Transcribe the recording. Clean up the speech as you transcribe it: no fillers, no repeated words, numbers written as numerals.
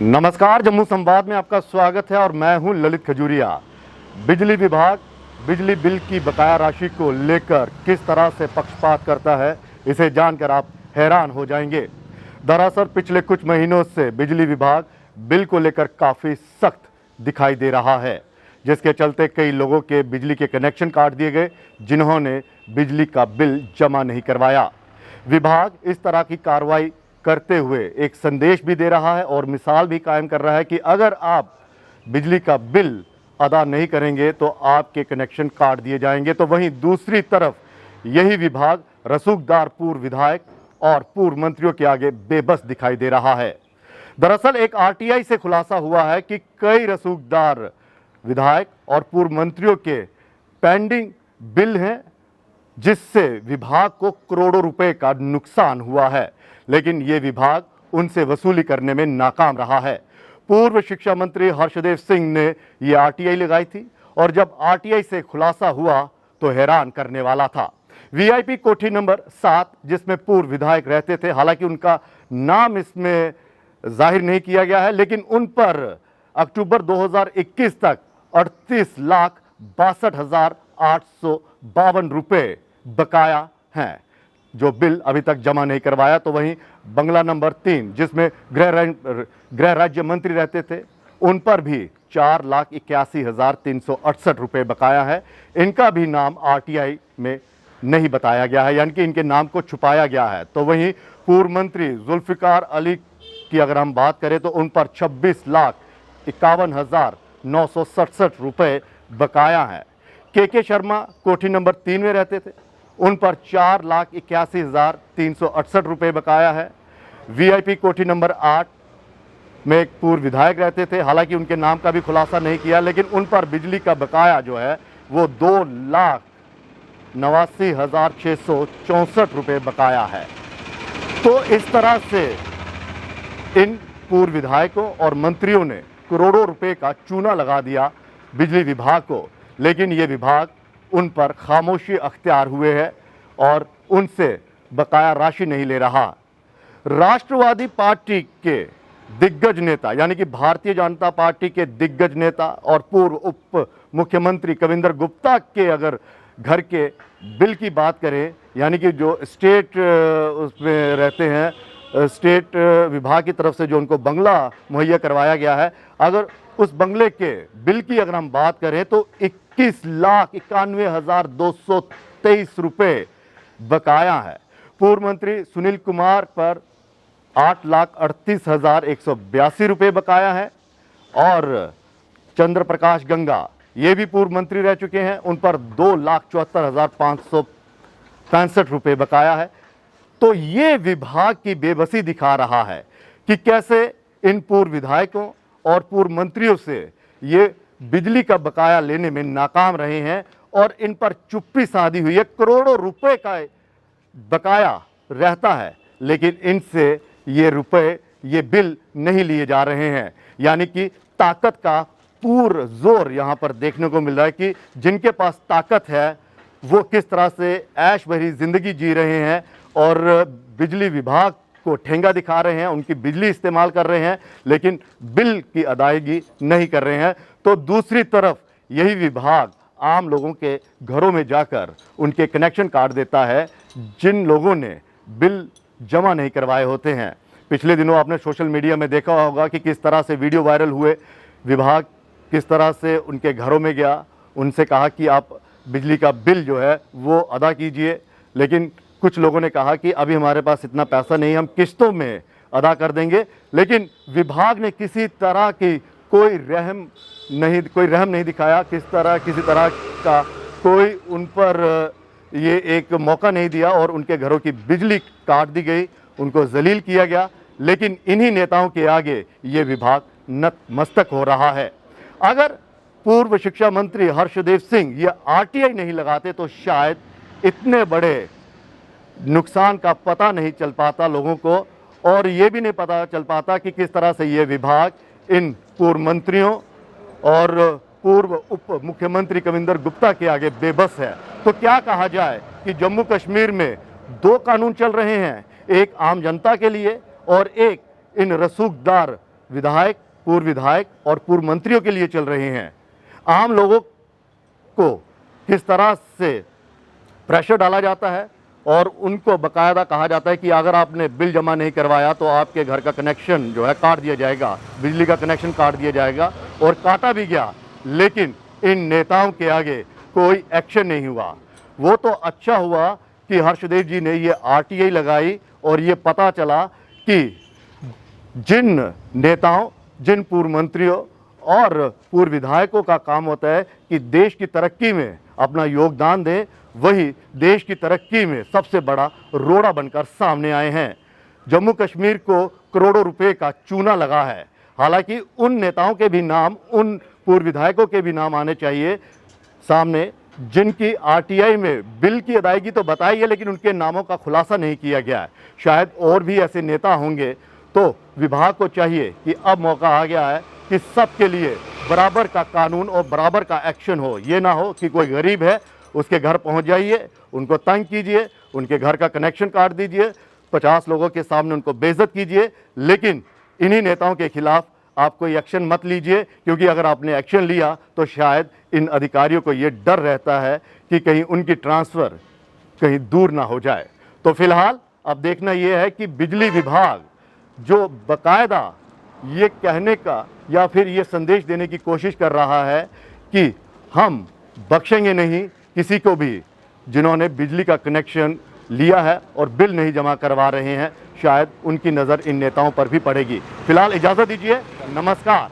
नमस्कार, जम्मू संवाद में आपका स्वागत है और मैं हूं ललित खजूरिया। बिजली विभाग बिजली बिल की बकाया राशि को लेकर किस तरह से पक्षपात करता है, इसे जानकर आप हैरान हो जाएंगे। दरअसल पिछले कुछ महीनों से बिजली विभाग बिल को लेकर काफ़ी सख्त दिखाई दे रहा है, जिसके चलते कई लोगों के बिजली के कनेक्शन काट दिए गए, जिन्होंने बिजली का बिल जमा नहीं करवाया। विभाग इस तरह की कार्रवाई करते हुए एक संदेश भी दे रहा है और मिसाल भी कायम कर रहा है कि अगर आप बिजली का बिल अदा नहीं करेंगे तो आपके कनेक्शन काट दिए जाएंगे। तो वहीं दूसरी तरफ यही विभाग रसूखदार पूर्व विधायक और पूर्व मंत्रियों के आगे बेबस दिखाई दे रहा है। दरअसल एक आरटीआई से खुलासा हुआ है कि कई रसूखदार विधायक और पूर्व मंत्रियों के पेंडिंग बिल हैं, जिससे विभाग को करोड़ों रुपए का नुकसान हुआ है, लेकिन ये विभाग उनसे वसूली करने में नाकाम रहा है। पूर्व शिक्षा मंत्री हर्षदेव सिंह ने ये आरटीआई लगाई थी और जब आरटीआई से खुलासा हुआ तो हैरान करने वाला था। वीआईपी कोठी नंबर 7, जिसमें पूर्व विधायक रहते थे, हालांकि उनका नाम इसमें जाहिर नहीं किया गया है, लेकिन उन पर अक्टूबर 2021 तक 38,62,852 रुपए बकाया हैं, जो बिल अभी तक जमा नहीं करवाया। तो वहीं बंगला नंबर 3, जिसमें गृह राज्य मंत्री रहते थे, उन पर भी 4,81,368 रुपए बकाया है। इनका भी नाम आरटीआई में नहीं बताया गया है, यानी कि इनके नाम को छुपाया गया है। तो वहीं पूर्व मंत्री जुल्फिकार अली की अगर हम बात करें तो उन पर 26,51,967 रुपए बकाया है। के शर्मा कोठी नंबर 3 में रहते थे, उन पर 4,81,368 रुपए बकाया है। वीआईपी कोठी नंबर 8 में एक पूर्व विधायक रहते थे, हालांकि उनके नाम का भी खुलासा नहीं किया, लेकिन उन पर बिजली का बकाया जो है वो 2,89,664 रुपए बकाया है। तो इस तरह से इन पूर्व विधायकों और मंत्रियों ने करोड़ों रुपए का चूना लगा दिया बिजली विभाग को, लेकिन ये विभाग उन पर खामोशी अख्तियार हुए है और उनसे बकाया राशि नहीं ले रहा। राष्ट्रवादी पार्टी के दिग्गज नेता, यानी कि भारतीय जनता पार्टी के दिग्गज नेता और पूर्व उप मुख्यमंत्री कविंदर गुप्ता के अगर घर के बिल की बात करें, यानी कि जो स्टेट उसमें रहते हैं, स्टेट विभाग की तरफ से जो उनको बंगला मुहैया करवाया गया है, अगर उस बंगले के बिल की अगर हम बात करें तो 21,91,223 रुपए बकाया है। पूर्व मंत्री सुनील कुमार पर 8,38,182 रुपए बकाया है और चंद्र प्रकाश गंगा, ये भी पूर्व मंत्री रह चुके हैं, उन पर 2,74,565 रुपए बकाया है। तो ये विभाग की बेबसी दिखा रहा है कि कैसे इन पूर्व विधायकों और पूर्व मंत्रियों से ये बिजली का बकाया लेने में नाकाम रहे हैं और इन पर चुप्पी साधी हुई है। करोड़ों रुपए का बकाया रहता है, लेकिन इनसे ये रुपए, ये बिल नहीं लिए जा रहे हैं। यानी कि ताकत का पूरा जोर यहाँ पर देखने को मिल रहा है कि जिनके पास ताकत है वो किस तरह से ऐश भरी जिंदगी जी रहे हैं और बिजली विभाग को ठेंगा दिखा रहे हैं, उनकी बिजली इस्तेमाल कर रहे हैं, लेकिन बिल की अदायगी नहीं कर रहे हैं। तो दूसरी तरफ यही विभाग आम लोगों के घरों में जाकर उनके कनेक्शन काट देता है, जिन लोगों ने बिल जमा नहीं करवाए होते हैं। पिछले दिनों आपने सोशल मीडिया में देखा होगा कि किस तरह से वीडियो वायरल हुए, विभाग किस तरह से उनके घरों में गया, उनसे कहा कि आप बिजली का बिल जो है वो अदा कीजिए, लेकिन कुछ लोगों ने कहा कि अभी हमारे पास इतना पैसा नहीं, हम किस्तों में अदा कर देंगे। लेकिन विभाग ने किसी तरह की कोई रहम नहीं दिखाया, किसी तरह का कोई उन पर ये एक मौका नहीं दिया और उनके घरों की बिजली काट दी गई, उनको जलील किया गया। लेकिन इन्हीं नेताओं के आगे ये विभाग नतमस्तक हो रहा है। अगर पूर्व शिक्षा मंत्री हर्षदेव सिंह ये आरटीआई नहीं लगाते तो शायद इतने बड़े नुकसान का पता नहीं चल पाता लोगों को, और ये भी नहीं पता चल पाता कि किस तरह से ये विभाग इन पूर्व मंत्रियों और पूर्व उप मुख्यमंत्री कविंदर गुप्ता के आगे बेबस है। तो क्या कहा जाए कि जम्मू कश्मीर में दो कानून चल रहे हैं, एक आम जनता के लिए और एक इन रसूखदार विधायक, पूर्व विधायक और पूर्व मंत्रियों के लिए चल रहे हैं। आम लोगों को किस तरह से प्रेशर डाला जाता है और उनको बाकायदा कहा जाता है कि अगर आपने बिल जमा नहीं करवाया तो आपके घर का कनेक्शन जो है काट दिया जाएगा, बिजली का कनेक्शन काट दिया जाएगा, और काटा भी गया। लेकिन इन नेताओं के आगे कोई एक्शन नहीं हुआ। वो तो अच्छा हुआ कि हर्षदेव जी ने ये आरटीआई लगाई और ये पता चला कि जिन नेताओं, जिन पूर्व मंत्रियों और पूर्व विधायकों का काम होता है कि देश की तरक्की में अपना योगदान दें, वही देश की तरक्की में सबसे बड़ा रोड़ा बनकर सामने आए हैं। जम्मू कश्मीर को करोड़ों रुपए का चूना लगा है। हालांकि उन नेताओं के भी नाम, उन पूर्व विधायकों के भी नाम आने चाहिए सामने जिनकी आरटीआई में बिल की अदायगी तो बताई है, लेकिन उनके नामों का खुलासा नहीं किया गया है। शायद और भी ऐसे नेता होंगे। तो विभाग को चाहिए कि अब मौका आ गया है कि सबके लिए बराबर का कानून और बराबर का एक्शन हो। ये ना हो कि कोई गरीब है उसके घर पहुंच जाइए, उनको तंग कीजिए, उनके घर का कनेक्शन काट दीजिए, 50 लोगों के सामने उनको बेइज्जत कीजिए, लेकिन इन्हीं नेताओं के खिलाफ आप कोई एक्शन मत लीजिए, क्योंकि अगर आपने एक्शन लिया तो शायद इन अधिकारियों को ये डर रहता है कि कहीं उनकी ट्रांसफ़र कहीं दूर ना हो जाए। तो फिलहाल अब देखना ये है कि बिजली विभाग जो बाकायदा ये कहने का या फिर ये संदेश देने की कोशिश कर रहा है कि हम बख्शेंगे नहीं किसी को भी जिन्होंने बिजली का कनेक्शन लिया है और बिल नहीं जमा करवा रहे हैं, शायद उनकी नज़र इन नेताओं पर भी पड़ेगी। फिलहाल इजाज़त दीजिए, नमस्कार।